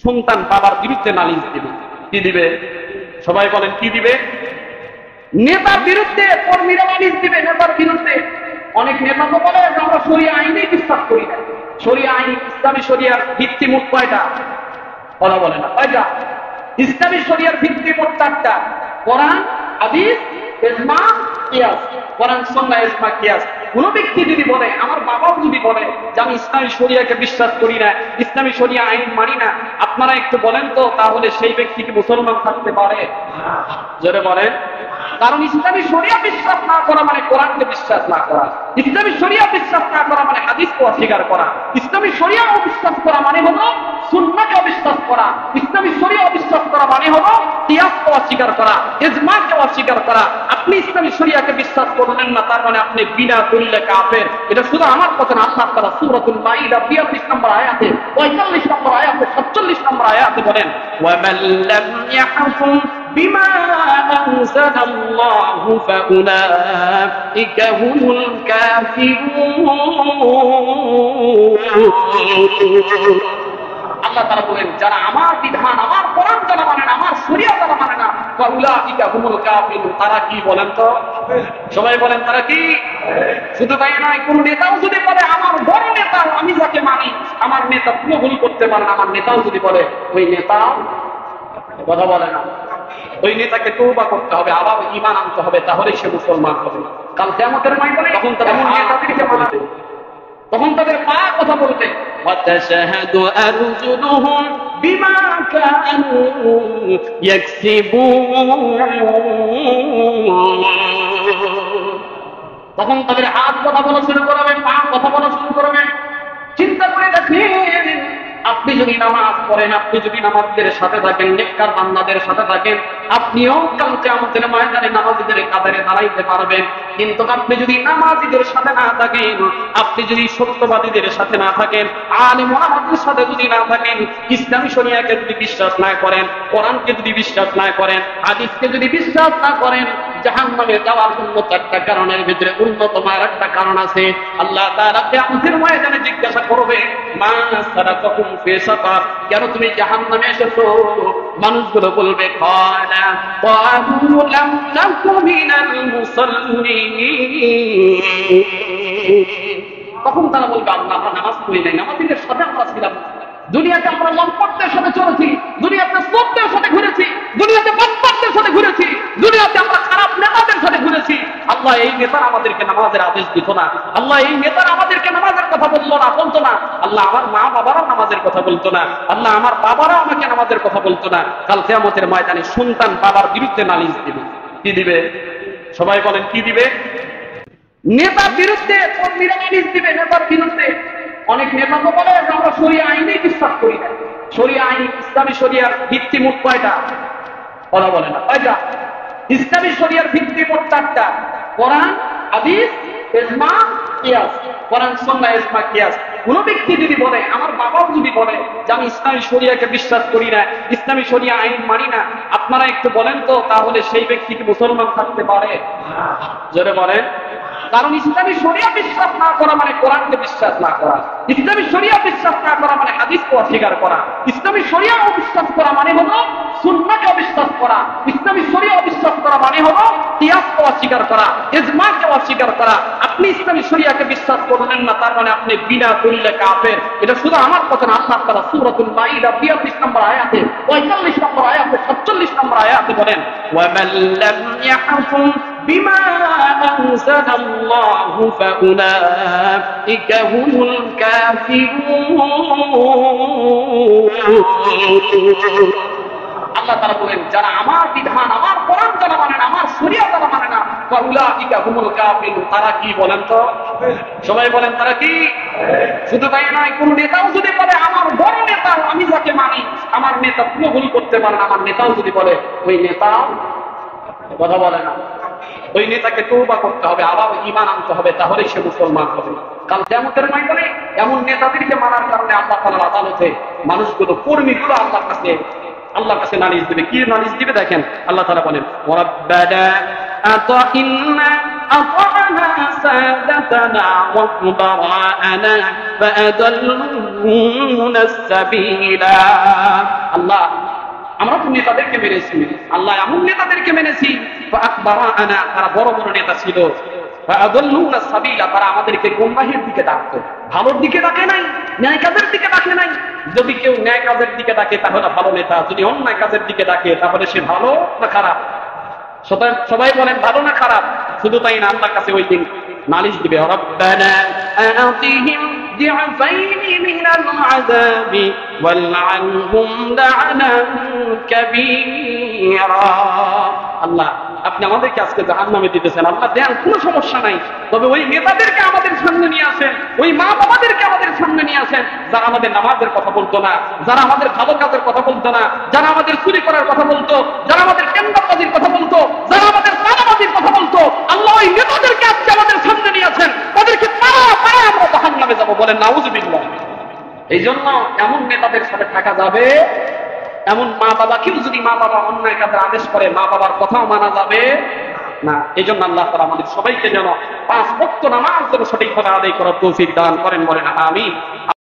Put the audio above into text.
সন্তান বাবার বিরুদ্ধে নালিশ দিবে। কি দিবে? সবাই বলেন কি দিবে? নেতার বিরুদ্ধে কর্মীরা নালিশ দিবে নেতার বিরুদ্ধে। অনেক নেতা তো বলে আমরা শরিয়া আইনে বিশ্বাস করি না। শরিয়া আইন, ইসলামী শরিয়ার ভিত্তি মোট কয়টা? বলা বলে না কয়টা? ইসলামী শরিয়ার ভিত্তি মোট 4টা। কোরআন, হাদিস, ইজমা, কিয়াস। কোরআন, সুন্নাহ, ইজমা, কিয়াস। কোন ব্যক্তি যদি বলে, আমার বাবাও যদি বলে যে আমি ইসলামী শরিয়াকে বিশ্বাস করি না, ইসলামী শরিয়া আইন মানি না, আপনারা একটু বলেন তো তাহলে সেই ব্যক্তি কি মুসলমান থাকতে পারে? জোরে বলেন। কারণ ইসলামী শরিয়া বিশ্বাস না করা মানে কোরআনকে বিশ্বাস না করা। ইসলামী শরিয়া বিশ্বাস না করা মানে হাদিসকে অস্বীকার করা। ইসলামী শরিয়া অবিশ্বাস করা মানে হলো সুন্নাহকে অবিশ্বাস করা। ইসলামী শরিয়া অবিশ্বাস করা মানে হলো কিয়াসকে অস্বীকার করা, ইজমাকে অস্বীকার করা। আপনি ইসলামী শরিয়াকে বিশ্বাস করলেন না, তার মানে আপনি বিনা দলিলে কাফের। এটা শুধু আমার কথা না, আল্লাহ তাআলা সূরাতুল মাইদা 42 নম্বর আয়াতে, 45 নম্বর আয়াতে, 47 নম্বর আয়াতে বলেন, ওয়া মান লাম ইয়াহকুম বিমা আনজালাল্লাহু ফাউলাইকা হুমুল কাফিরুন। আল্লাহ তাআলা বলেন যারা আমার বিধান, আমার কোরআন যারা মানে না, আমার শরিয়া যারা মানে না, ফাউলাইকা হুমুল কাফিরুন। তারা কি বলেন তো? সবাই বলেন তারা কি? শুধু তাই নয়, কোন নেতাও যদি বলে আমার বড় নেতা, আমি যাকে মানি, আমার নেতা পুরো ভুল করতে পারে না, আমার নেতাও যদি বলে, ওই নেতা কথা বলে না, ওই নেতাকে তওবা করতে হবে, আবার ঈমান আনতে হবে, তাহলেই সে মুসলমান হবে। কাল কিয়ামতের ময়দানে তখন এমন নেতাদেরকে মানাবে, তখন তাদের পা কথা বলবে, ওয়াতাশহাদু আরজুলুহুম বিমা কানু ইয়াকসিবুন। তখন তাদের হাত কথা বলা শুরু করবে, পা কথা বলা শুরু করবে। চিন্তা করে দেখেন, আপনি যদি নামাজ পড়েন, আপনি যদি নামাজীদের সাথে থাকেন, নেককার বান্দাদের সাথে থাকেন, আপনিও কাল কিয়ামতের ময়দানে নামাজীদের কাতারে দাঁড়াইতে পারবেন। কিন্তু আপনি যদি নামাজীদের সাথে না থাকেন, আপনি যদি সত্যবাদীদের সাথে না থাকেন, আলেম ওলামাদের সাথে যদি না থাকেন, ইসলামী শরিয়াকে যদি বিশ্বাস না করেন, কোরআনকে যদি বিশ্বাস না করেন, হাদিসকে যদি বিশ্বাস না করেন, জাহান্নামে যাওয়ার জন্য 4টা কারণের ভিতরে অন্যতম আরেকটা কারণ আছে। আল্লাহ তাআলা কিয়ামতের ময়দানে জিজ্ঞাসা করবে, মা সারাকাকুম ফি সাকার, কেন তুমি জাহান্নামে এসেছো? মানুষগুলো বলবে, ক্বালা ক্বালু লাম নাকু মিনাল মুসাল্লিন। তখন তারা বলবে, আল্লাহ আমরা নামাজ পড়ি নাই, নামাজীদের সাথে আমরা ছিলাম। দুনিয়াতে আমরা লম্পটদের সাথে চলেছি, দুনিয়াতে চোরদের সাথে ঘুরেছি, দুনিয়াতে বাটপারদের সাথে ঘুরেছি, দুনিয়াতে আমরা খারাপ নেতাদের সাথে ঘুরেছি। আল্লাহ এই নেতারা আমাদেরকে নামাজের আদেশ দিত না, আল্লাহ এই নেতারা আমাদেরকে নামাজের কথা বলতো না, আল্লাহ আমার মা বাবারাও নামাজের কথা বলতো না, আল্লাহ আমার বাবারাও আমাকে নামাজের কথা বলতো না। কাল কিয়ামতের ময়দানে সন্তান বাবার বিরুদ্ধে নালিশ দিবে। কি দিবে? সবাই বলেন কি দিবে? নেতার বিরুদ্ধে কর্মীরা নালিশ দিবে নেতার বিরুদ্ধে। অনেক নেতা তো বলে আমরা শরিয়া আইনে বিশ্বাস করি না। শরিয়া আইন, ইসলামী শরিয়ার ভিত্তি মোট কয়টা? বলা বলে না কয়টা? ইসলামী শরিয়ার ভিত্তি মোট 4টা। কোরআন, হাদিস, ইজমা, কিয়াস। কোরআন, সুন্নাহ, ইজমা, কিয়াস। কোন ব্যক্তি যদি বলে, আমার বাবাও যদি বলে যে আমি ইসলামী শরিয়াকে বিশ্বাস করি না, ইসলামী শরিয়া আইন মানি না, আপনারা একটু বলেন তো তাহলে সেই ব্যক্তি কি মুসলমান থাকতে পারে? জোরে বলেন। কারণ ইসলামী শরিয়া বিশ্বাস না করা মানে কোরআনকে বিশ্বাস না করা। ইসলামী শরিয়া বিশ্বাস না করা মানে হাদিসকে অস্বীকার করা। ইসলামী শরিয়া অবিশ্বাস করা মানে হলো সুন্নাহকে অবিশ্বাস করা। ইসলামী শরিয়া অবিশ্বাস করা মানে হলো কিয়াসকে অস্বীকার করা, ইজমাকে অস্বীকার করা। আপনি ইসলামী শরিয়াকে বিশ্বাস করলেন না, তার মানে আপনি বিনা দলিলে কাফের। এটা শুধু আমার কথা না, আল্লাহ তাআলা সূরাতুল মাইদা 42 নম্বর আয়াতে, 45 নম্বর আয়াতে, 47 নম্বর আয়াতে বলেন, ওয়া মান লাম ইয়াহকুম বিমা আনজালাল্লাহু ফাউলাইকা হুমুল কাফিরুন। আল্লাহ তাআলা বলেন যারা আমার বিধান, আমার কোরআন যারা মানে না, আমার শরিয়া যারা মানে না, ফাউলাইকা হুমুল কাফিরুন। তারা কি বলেন তো? সবাই বলেন তারা কি? শুধু তাই নয়, কোন নেতাও যদি বলে আমার বড় নেতা, আমি যাকে মানি, আমার নেতা পুরো ভুল করতে পারে না, আমার নেতাও যদি বলে, ওই নেতা কথা বলে না, ওই নেতাকে তওবা করতে হবে, আবার ঈমান আনতে হবে, তাহলেই সে মুসলমান হবে। কাল কিয়ামতের ময়দানে এমন নেতাদেরকে মানার কারণে আল্লাহ তাআলার আদালতে মানুষগুলো, কর্মীগুলো আল্লাহর কাছে নালিশ দিবে। কি নালিশ দিবে দেখেন, আল্লাহ তাআলা বলেন, রাব্বানা আতাইনা أطعنا سادتنا وكبراءنا فأضلونا السبيل আল্লাহ আমরা তো নেতাদেরকে মেনেছি আল্লাহ এমন নেতাদেরকে মেনেছি ফাআকবারানা তারা বড় বড় নেতা ছিল ফাআদাল্লুনা সাবিলা তারা আমাদেরকে গুমরাহির দিকে ডাকতো ভালোর দিকে ডাকে নাই ন্যায় কাজের দিকে ডাকে নাই যদি কেউ ন্যায় কাজের দিকে ডাকে তাহলে ভালো নেতা যদি অন্যায় কাজের দিকে ডাকে তাহলে সে ভালো না খারাপ সবাই বলেন ভালো না খারাপ শুধু তাই না আল্লাহর কাছে ওই দিন নালিশ দিবে রব্বানা আতিহিম ضعفين من العذاب والعنهم لعنا كبيرا আল্লাহ আপনি আমাদেরকে আজকে জাহান্নামে দিতেছেন আল্লাহ দেন কোনো সমস্যা নাই তবে ওই নেতাদেরকে আমাদের সামনে নিয়ে আসেন ওই মা বাবাদেরকে আমাদের সামনে নিয়ে আসেন যারা আমাদের নামাজের কথা বলতো না যারা আমাদের ভালো কাজের কথা বলতো না যারা আমাদের চুরি করার কথা বলতো যারা আমাদের কেন্দ্রবাদীর কথা বলতো যারা আমাদের চাঁদাবাদীর কথা বলতো আল্লাহ ওই নেতাদেরকে আজকে আমাদের সামনে নিয়ে আসেন তাদেরকে পাড়া আমরা জাহান্নামে যাবো বলেন নাউযুবিল্লাহ এই জন্য এমন নেতাদের সাথে থাকা যাবে এমন মা বাবাকেও যদি মা বাবা অন্যায় কাজের আদেশ করে মা বাবার কথাও মানা যাবে না এই জন্য আল্লাহ তাআলা আমাদের সবাইকে যেন 5 ওয়াক্ত নামাজ যেন সঠিকভাবে আদায় করার তৌফিক দান করেন বলেন আমিন।